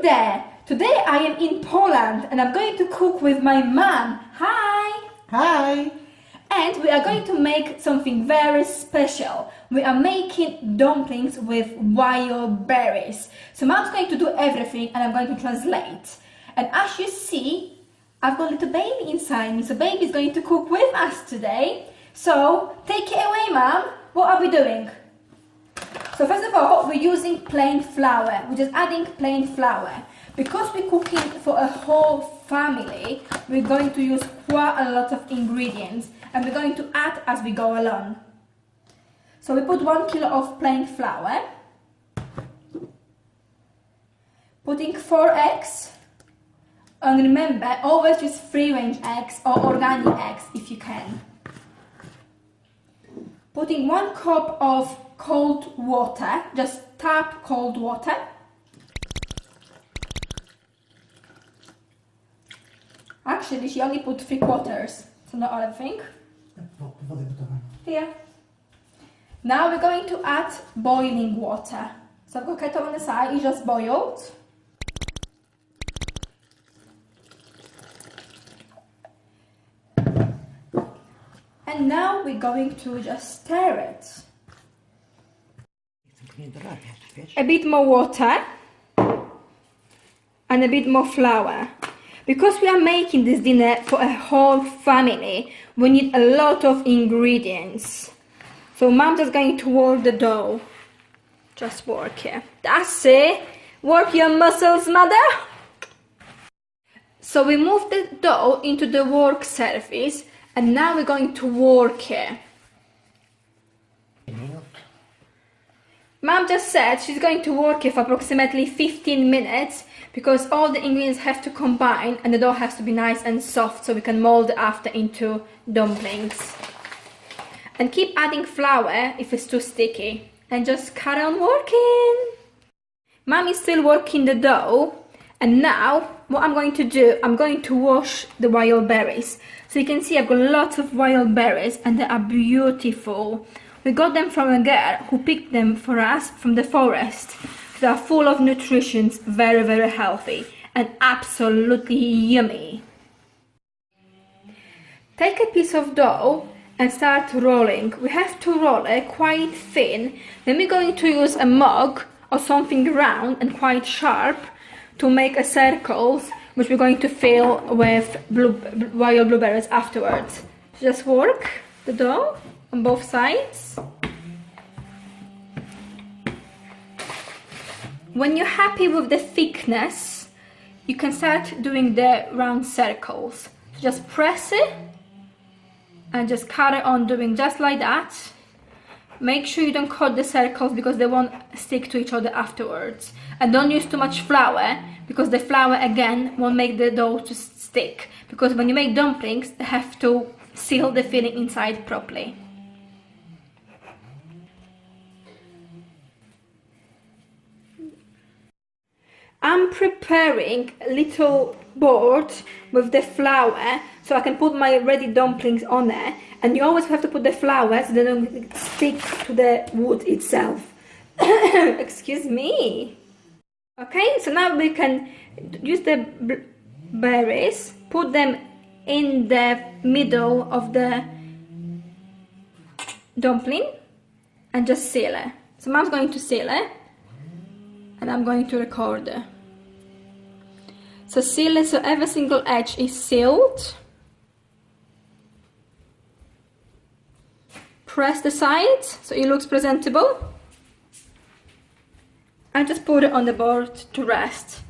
there! Today I am in Poland and I'm going to cook with my mom. Hi! Hi! And we are going to make something very special. We are making dumplings with wild berries. So mom's going to do everything and I'm going to translate. And as you see, I've got a little baby inside me. So baby is going to cook with us today. So take it away, mom. What are we doing? So first of all, we're using plain flour. We're just adding plain flour. Because we're cooking for a whole family, we're going to use quite a lot of ingredients and we're going to add as we go along. So we put 1 kilo of plain flour, putting 4 eggs, and remember, always use free-range eggs or organic eggs if you can. Putting 1 cup of cold water, just tap cold water. Actually, she only put 3/4, so not everything. Here. Now we're going to add boiling water. So I've got kettle on the side, it just boiled. And now we're going to just stir it. A bit more water and a bit more flour. Because we are making this dinner for a whole family, we need a lot of ingredients. So mom's just going to work the dough. Just work it. That's it. Work your muscles, mother. So we move the dough into the work surface and now we're going to work it. Mom just said she's going to work it for approximately 15 minutes because all the ingredients have to combine and the dough has to be nice and soft so we can mold it after into dumplings. And keep adding flour if it's too sticky and just carry on working. Mom is still working the dough and now what I'm going to do, I'm going to wash the wild berries. So you can see I've got lots of wild berries and they are beautiful. We got them from a girl who picked them for us from the forest. They are full of nutrition, very, very healthy and absolutely yummy. Take a piece of dough and start rolling. We have to roll it quite thin. Then we're going to use a mug or something round and quite sharp to make a circles, which we're going to fill with wild blueberries afterwards. Just work the dough on both sides. When you're happy with the thickness, you can start doing the round circles. So just press it and just carry on doing just like that. Make sure you don't cut the circles because they won't stick to each other afterwards. And don't use too much flour because the flour again won't make the dough to stick. Because when you make dumplings, they have to seal the filling inside properly. I'm preparing a little board with the flour so I can put my ready dumplings on it, and you always have to put the flour so they don't stick to the wood itself. Excuse me. Okay, so now we can use the berries, put them in the middle of the dumpling and just seal it. So mom's going to seal it and I'm going to record it. So seal it so every single edge is sealed. Press the sides so it looks presentable. And just put it on the board to rest.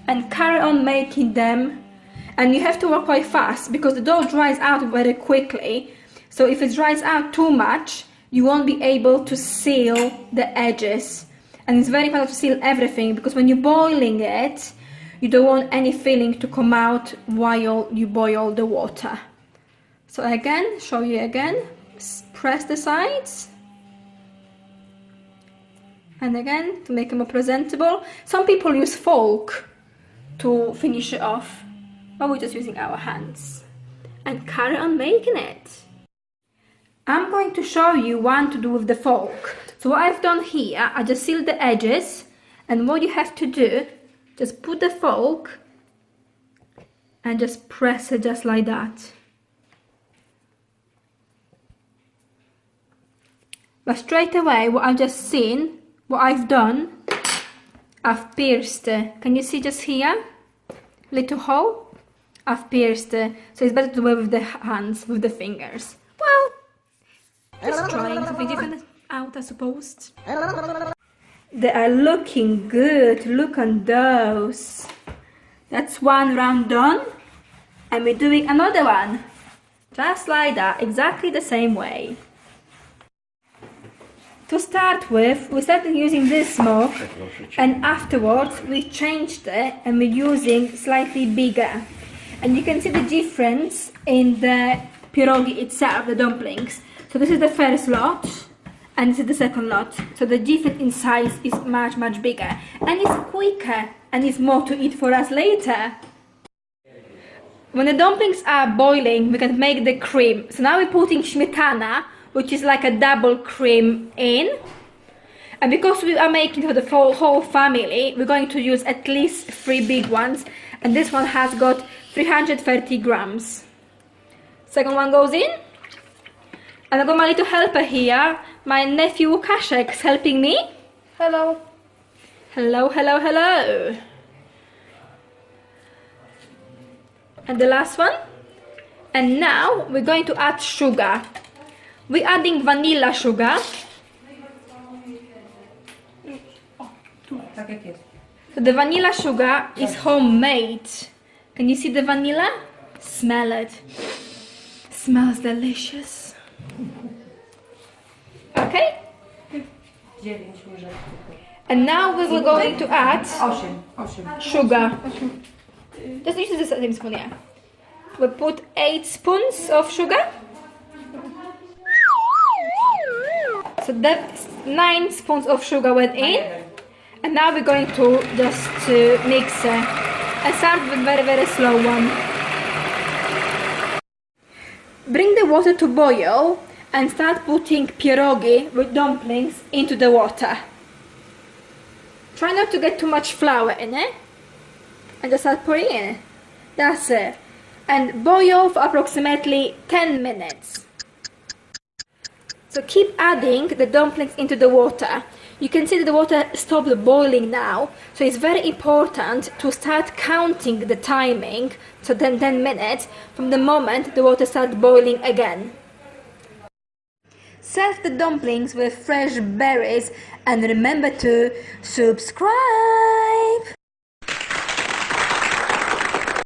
And carry on making them. And you have to work quite fast because the dough dries out very quickly. So if it dries out too much, you won't be able to seal the edges. And it's very important to seal everything because when you're boiling it, you don't want any filling to come out while you boil the water. So again, show you again, press the sides. And again, to make them more presentable. Some people use fork to finish it off, but we're just using our hands. And carry on making it. I'm going to show you what to do with the fork. So what I've done here, I just sealed the edges, and what you have to do, Just put the fork and just press it just like that. But straight away, what I've just seen, what I've done, I've pierced. Can you see just here? Little hole? I've pierced. So it's better to do it with the hands, with the fingers. Well, just trying something different out, I suppose. They are looking good. Look on those. That's one round done. And we're doing another one. Just like that, exactly the same way. To start with, we started using this smoke, and afterwards we changed it and we're using slightly bigger. And you can see the difference in the pierogi itself, the dumplings. So this is the first lot and this is the second lot. So the difference in size is much, much bigger. And it's quicker and it's more to eat for us later. When the dumplings are boiling, we can make the cream. So now we're putting smetana, which is like a double cream in. And because we are making for the whole family, we're going to use at least 3 big ones. And this one has got 330 grams. Second one goes in. And I've got my little helper here. My nephew Kaszek's helping me. Hello. Hello, hello, hello. And the last one. And now we're going to add sugar. We're adding vanilla sugar. So the vanilla sugar is homemade. Can you see the vanilla? Smell it. Smells delicious. Okay? And now we were going to add sugar. Just use the same spoon, yeah. We put 8 spoons of sugar. So that's 9 spoons of sugar went in. And now we're going to just mix and start with a very, very slow one. Bring the water to boil and start putting pierogi with dumplings into the water. Try not to get too much flour in it. And just start pouring in. That's it. And boil for approximately 10 minutes. So keep adding the dumplings into the water. You can see that the water stopped boiling now. So it's very important to start counting the timing. So then 10 minutes from the moment the water starts boiling again. Serve the dumplings with fresh berries and remember to subscribe.